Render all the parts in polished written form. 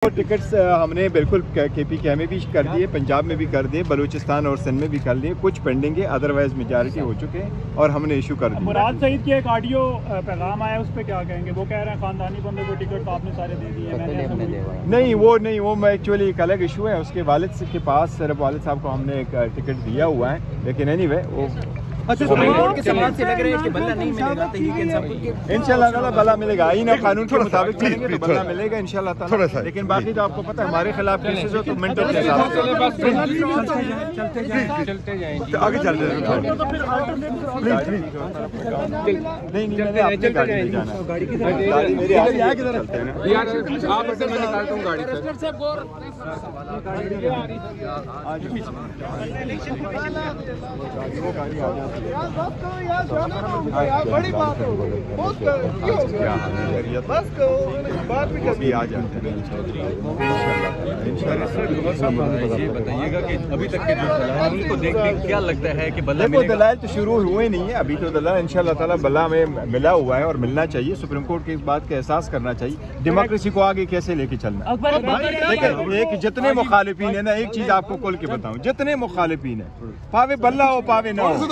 Tickets हमने बिल्कुल KPK में भी कर दिए, पंजाब में भी कर दिए, बलूचिस्तान और सिंध में भी कर लिए, कुछ पेंडिंग है, अदरवाइज मेजॉरिटी हो चुके हैं और हमने इशू कर दिया। मुराद सईद की एक ऑडियो पैगाम आया, उस पर क्या कहेंगे? वो कह रहे हैं खानदानी बंदों को टिकट तो आपने सारे दे दिए। नहीं, वो एक्चुअली एक अलग इशू है। उसके वालिद के पास सिर्फ वालिद साहब को हमने एक टिकट दिया हुआ है, लेकिन एनीवे वो सुप्रीम कोर्ट के समाज से लग रहा है कि बल्ला नहीं मिलेगा, तो इंशाल्लाह ताला बल्ला मिलेगा। आईन और कानून के मुताबिक चलेंगे तो बल्ला मिलेगा इंशाल्लाह ताला। लेकिन बाकी तो आपको पता है हमारे खिलाफ केसेस हो तो मिनटों के हिसाब से चलते जाएंगे, आगे चलते नहीं, मैंने अपनी गाड़ी में जाना है, गाड़ी मेरे आगे चलते हैं ना। आप से मैं निकालता हूँ गाड़ी बड़ी बात हो भी आ जाते हैं। ये बताइएगा कि अभी तक के जो दलाल उनको देख के क्या लगता है कि बल्ला देखो दलाल तो शुरू हुए नहीं है अभी, तो दलाल इंशाल्लाह ताला बल्ला में मिला हुआ है और मिलना चाहिए। सुप्रीम कोर्ट के इस बात का एहसास करना चाहिए। डेमोक्रेसी को आगे कैसे लेके चलना। देखिए एक जितने मुखालिफिन है ना, एक चीज आपको खोल के बताऊं, जितने मुखालिफिन है पावे बल्ला हो पावे ना हो,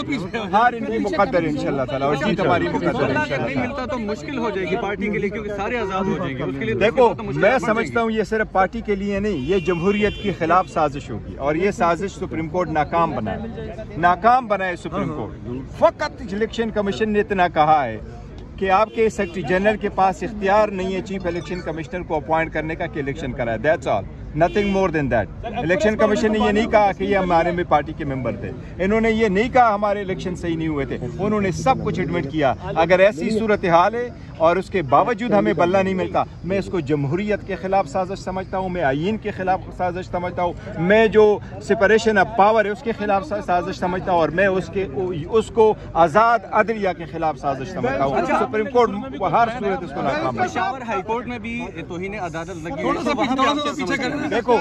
हार इनकी मुकद्दर इंशाल्लाह ताला और जीत हमारी मुकद्दर इंशाल्लाह। नहीं मिलता तो मुश्किल हो जाएगी पार्टी के लिए, क्योंकि सारे आजाद हो जाएंगे। उसके लिए देखो मैं समझता हूँ ये सिर्फ पार्टी के लिए नहीं, ये जमहूरियत के खिलाफ साजिश होगी और ये साजिश सुप्रीम कोर्ट नाकाम बनाए सुप्रीम कोर्ट। फकत इलेक्शन कमीशन ने इतना कहा है कि आपके सेक्रेटरी जनरल के पास इख्तियार नहीं है चीफ इलेक्शन कमिश्नर को अपॉइंट करने का कि इलेक्शन कराए, that's all, nothing more than that. Election commission ने ये नहीं कहा कि ये हमारे में पार्टी के मेंबर थे, इन्होंने ये नहीं कहा हमारे इलेक्शन सही नहीं हुए थे, उन्होंने सब कुछ एडमिट किया। अगर ऐसी सूरत हाल है और उसके बावजूद हमें बल्ला नहीं मिलता, मैं इसको जमहूरियत के खिलाफ साजिश समझता हूँ, मैं आईन के खिलाफ साजिश समझता हूँ, मैं जो सेपरेशन ऑफ पावर है उसके खिलाफ साजिश समझता हूँ और मैं उसको आज़ाद अदलिया के खिलाफ साजिश समझता हूँ। सुप्रीम कोर्ट हर सूरत इसको नाकाम। पेशावर हाई कोर्ट में भी तौहीन अदालत लगी है। देखो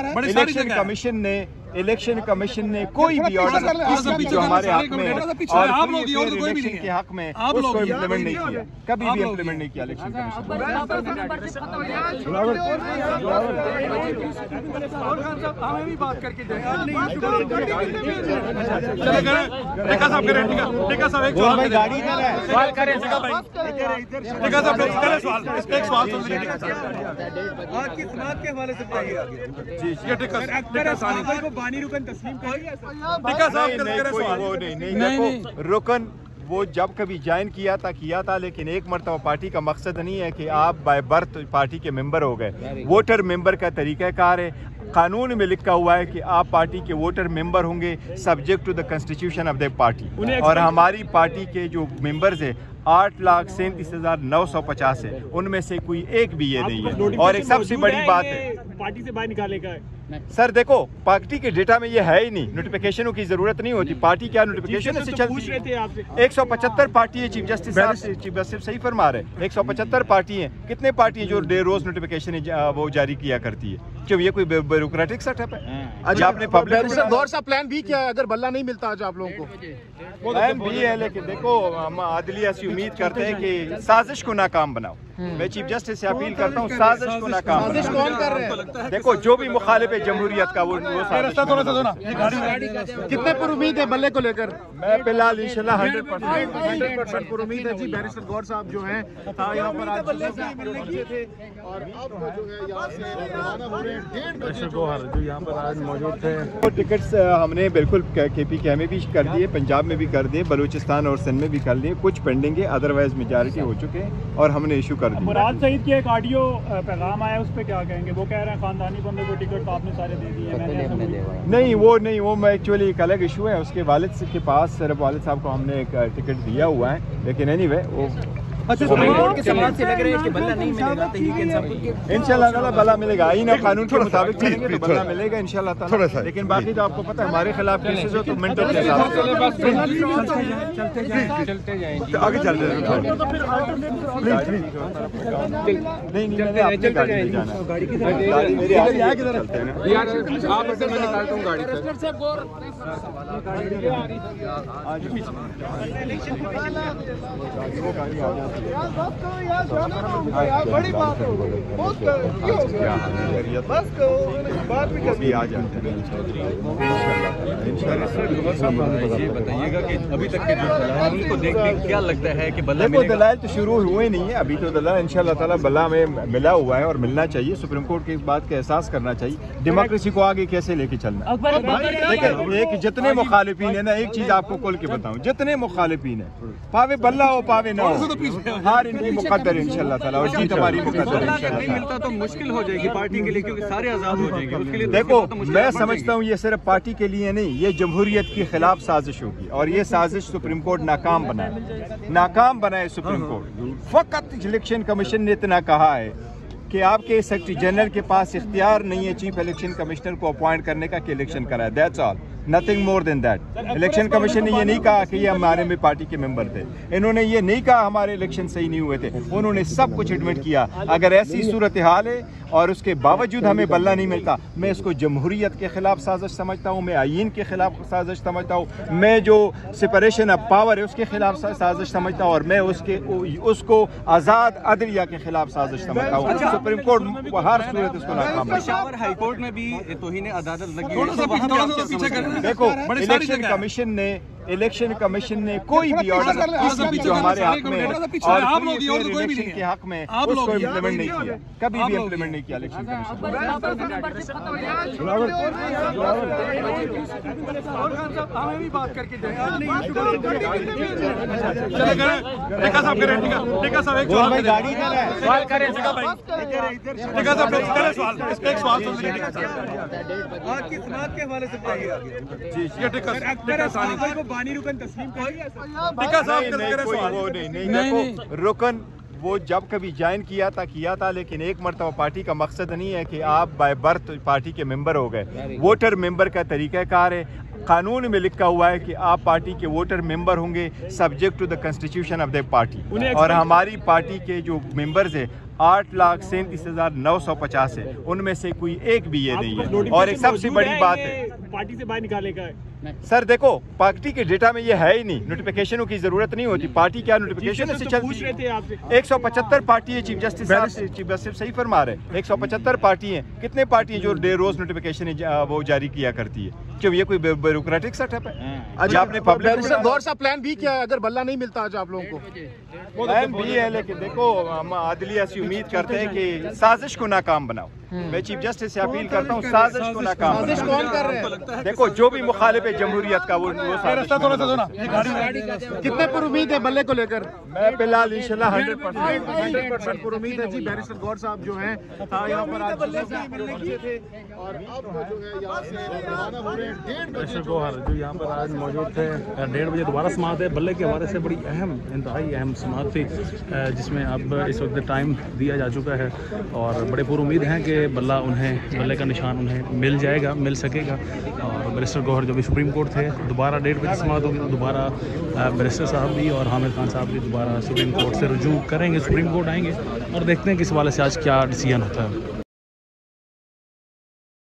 इलेक्शन कमीशन ने कोई भी ऑर्डर जो हमारे हक में और इलेक्शन के हक में उसको इम्प्लीमेंट नहीं किया, कभी भी इम्प्लीमेंट नहीं किया इलेक्शन रुकन वो जब कभी ज्वाइन किया था, लेकिन एक मरतबा पार्टी का मकसद नहीं है कि आप बाय बर्थ पार्टी के मेंबर हो गए। वोटर मेंबर का तरीक़ाकार है, कानून में लिखा हुआ है कि आप पार्टी के वोटर मेंबर होंगे subject to the constitution of the party. और हमारी पार्टी के जो मेंबर्स है 8,37,950 है, उनमें से कोई एक भी ये नहीं है। और एक सबसे बड़ी बात है पार्टी से बाहर निकाले का है। सर देखो पार्टी के डेटा में ये है ही नहीं, नोटिफिकेशनों की जरूरत नहीं होती। पार्टी क्या नोटिफिकेशन से चलती है। 175 पार्टी है, चीफ जस्टिस सही फरमा रहे, 175 पार्टी है। कितने पार्टी है जो रोज नोटिफिकेशन वो जारी किया करती है? क्यों ये कोई ब्यूरोक्रेटिक सेटअप है? आज आपने पब्लिक गौर सा प्लान भी किया है अगर बल्ला नहीं मिलता आज आप लोगों को? प्लान भी है, लेकिन देखो हम अदलिया से उम्मीद करते हैं कि साजिश को नाकाम बनाओ। मैं चीफ जस्टिस से अपील करता हूँ साजिश को नाकाम बनाओ। कौन कर रहे हैं? देखो जो भी मुखालिफ है जमहूरियत का वो कितने पर उम्मीद है बल्ले को लेकर? मैं फिलहाल इंशाल्लाह 100% पर उम्मीद है जी। बैरिस्टर गौर साहब जो हैं यहाँ पर आज थे और अब जो है यहाँ से रवाना हो रहे हैं। बैरिस्टर गौहर जो यहाँ पर आज मौजूद थे। टिकट्स हमने बिल्कुल KPK में भी कर दिए, पंजाब में भी कर दिए, बलूचिस्तान और सिंध में भी कर लिए, कुछ पेंडिंग है, अदरवाइज मेजॉरिटी हो चुके हैं और हमने इशू कर दिया। मुराद सईद की एक ऑडियो पैगाम आया, उस पर क्या कहेंगे? वो कह रहे हैं खानदानी बंदों को टिकट तो आपने सारे दे दिए। नहीं, वो एक्चुअली एक अलग इशू है। उसके वालिद के पास सिर्फ वालिद साहब को हमने एक टिकट दिया हुआ है, लेकिन एनीवे वो सुप्रीम कोर्ट के समाज से लग रहा है कि बल्ला नहीं मिलेगा, तो इंशाल्लाह ताला बल्ला मिलेगा। आईन और कानून के मुताबिक चलेंगे तो बल्ला मिलेगा इंशाल्लाह ताला। लेकिन बाकी तो आपको पता है हमारे खिलाफ केसेस हो तो मिनटों के हिसाब से चलते जाएंगे, आगे चलते नहीं, मैंने अपनी गाड़ी में जाना है, गाड़ी मेरे आगे चलते हैं ना। आप से मैं निकालता हूँ गाड़ी वो गाड़ी आ जाती है। बड़ी बात हो गई, भी आ जाते हैं। ये बताइएगा कि अभी तक के जो दलाल उनको देख के क्या लगता है कि बल्ला देखो मिलेगा? दलाल तो शुरू हुए नहीं है अभी, तो दलाल इंशाल्लाह ताला बल्ला में मिला हुआ है और मिलना चाहिए। सुप्रीम कोर्ट की इस बात का एहसास करना चाहिए। डेमोक्रेसी को आगे कैसे लेके चलना। देखिए एक जितने मुखालिफिन है ना, एक चीज आपको खोल के बताऊं, जितने मुखालिफिन है पावे बल्ला हो पावे ना हो, हार इनकी मुकद्दर है इंशाल्लाह ताला और जीत हमारी मुकद्दर है इंशाल्लाह नहीं ताला। मिलता तो मुश्किल हो जाएगी पार्टी के लिए, क्योंकि सारे आजाद हो जाएंगे। उसके लिए देखो तो मुश्किल मैं बढ़ समझता जाएगी। हूँ ये सिर्फ पार्टी के लिए नहीं, ये जमहूरियत के खिलाफ साजिश होगी और ये साजिश सुप्रीम कोर्ट नाकाम बनाए सुप्रीम कोर्ट। फकत इलेक्शन कमीशन ने इतना कहा है कि आपके सेक्रेटरी जनरल के पास इख्तियार नहीं है चीफ इलेक्शन कमिश्नर को अपॉइंट करने का कि इलेक्शन कराए, that's all, nothing more than that. Election commission ने ये नहीं कहा कि ये हमारे में पार्टी के मेंबर थे, इन्होंने ये नहीं कहा हमारे इलेक्शन सही नहीं हुए थे, उन्होंने सब कुछ एडमिट किया। अगर ऐसी सूरत हाल है और उसके बावजूद हमें बल्ला नहीं मिलता, मैं इसको जमहूरियत के खिलाफ साजिश समझता हूँ, मैं आईन के खिलाफ साजिश समझता हूँ, मैं जो सेपरेशन ऑफ पावर है उसके खिलाफ साजिश समझता हूँ और मैं उसको आज़ाद अदलिया के खिलाफ साजिश समझता हूँ। सुप्रीम कोर्ट हर सूरत इसको नाकाम। पेशावर हाई कोर्ट में भी तौहीन अदालत लगी हुई है, तो वहाँ पे आप क्या समझते हैं? देखो इलेक्शन कमीशन ने कोई भी ऑर्डर किसी भी जो हमारे हक में और इलेक्शन के हक में उसको इम्प्लीमेंट नहीं किया, कभी भी इम्प्लीमेंट नहीं किया इलेक्शन रुकन वो जब कभी ज्वाइन किया था, लेकिन एक मरतबा पार्टी का मकसद नहीं है कि आप बाय बर्थ पार्टी के मेंबर हो गए। वोटर मेंबर का तरीक़ाकार है, कानून में लिखा हुआ है कि आप पार्टी के वोटर मेंबर होंगे subject to the constitution of the party. और हमारी पार्टी के जो मेंबर्स है 8,37,950 है, उनमें से कोई एक भी ये नहीं है। और एक सबसे बड़ी बात है पार्टी से बाहर निकाले का सर, देखो पार्टी के डेटा में ये है ही नहीं, नोटिफिकेशनों की जरूरत नहीं होती। पार्टी क्या नोटिफिकेशन से चलती है? 175 पार्टी है, चीफ जस्टिस सही फरमा रहे, 175 पार्टी है। कितने पार्टी है जो रोज नोटिफिकेशन वो जारी किया करती है? क्यों ये कोई ब्यूरोक्रेटिक सेटअप है? आज आपने पब्लिक गौर सा प्लान भी किया है अगर बल्ला नहीं मिलता आज आप लोगों को? प्लान भी है, लेकिन देखो हम अदलिया से उम्मीद करते हैं कि साजिश को नाकाम बनाओ। मैं चीफ जस्टिस से अपील करता हूँ साजिश को नाकाम साजिश कौन कर रहे हैं? देखो जो भी मुखालिफ है जमहूरियत का वो कितने पर उम्मीद है बल्ले को लेकर? मैं फिलहाल इंशाल्लाह 100% पर उम्मीद है जी। बैरिस्टर गौर साहब जो हैं यहाँ पर आज पहुंचे थे और अब जो है यहाँ से रवाना हो रहे हैं। बैरिस्टर गौहर जो यहाँ पर आज मौजूद थे, 1:30 बजे दोबारा समाअत है। बल्ले के हवाले से बड़ी अहम, इंतहाई अहम समाअत थी जिसमें अब इस वक्त टाइम दिया जा चुका है और बड़े पुर उम्मीद हैं कि बल्ला उन्हें, बल्ले का निशान उन्हें मिल जाएगा, मिल सकेगा। और बैरिस्टर गौहर जो भी सुप्रीम कोर्ट थे, दोबारा 1:30 बजे समाअत होगी, दोबारा बैरिस्टर साहब भी और हामिद खान साहब भी दोबारा सुप्रीम कोर्ट से रुजू करेंगे, सुप्रीम कोर्ट आएंगे और देखते हैं कि इस हवाले से आज क्या डिसीजन होता है।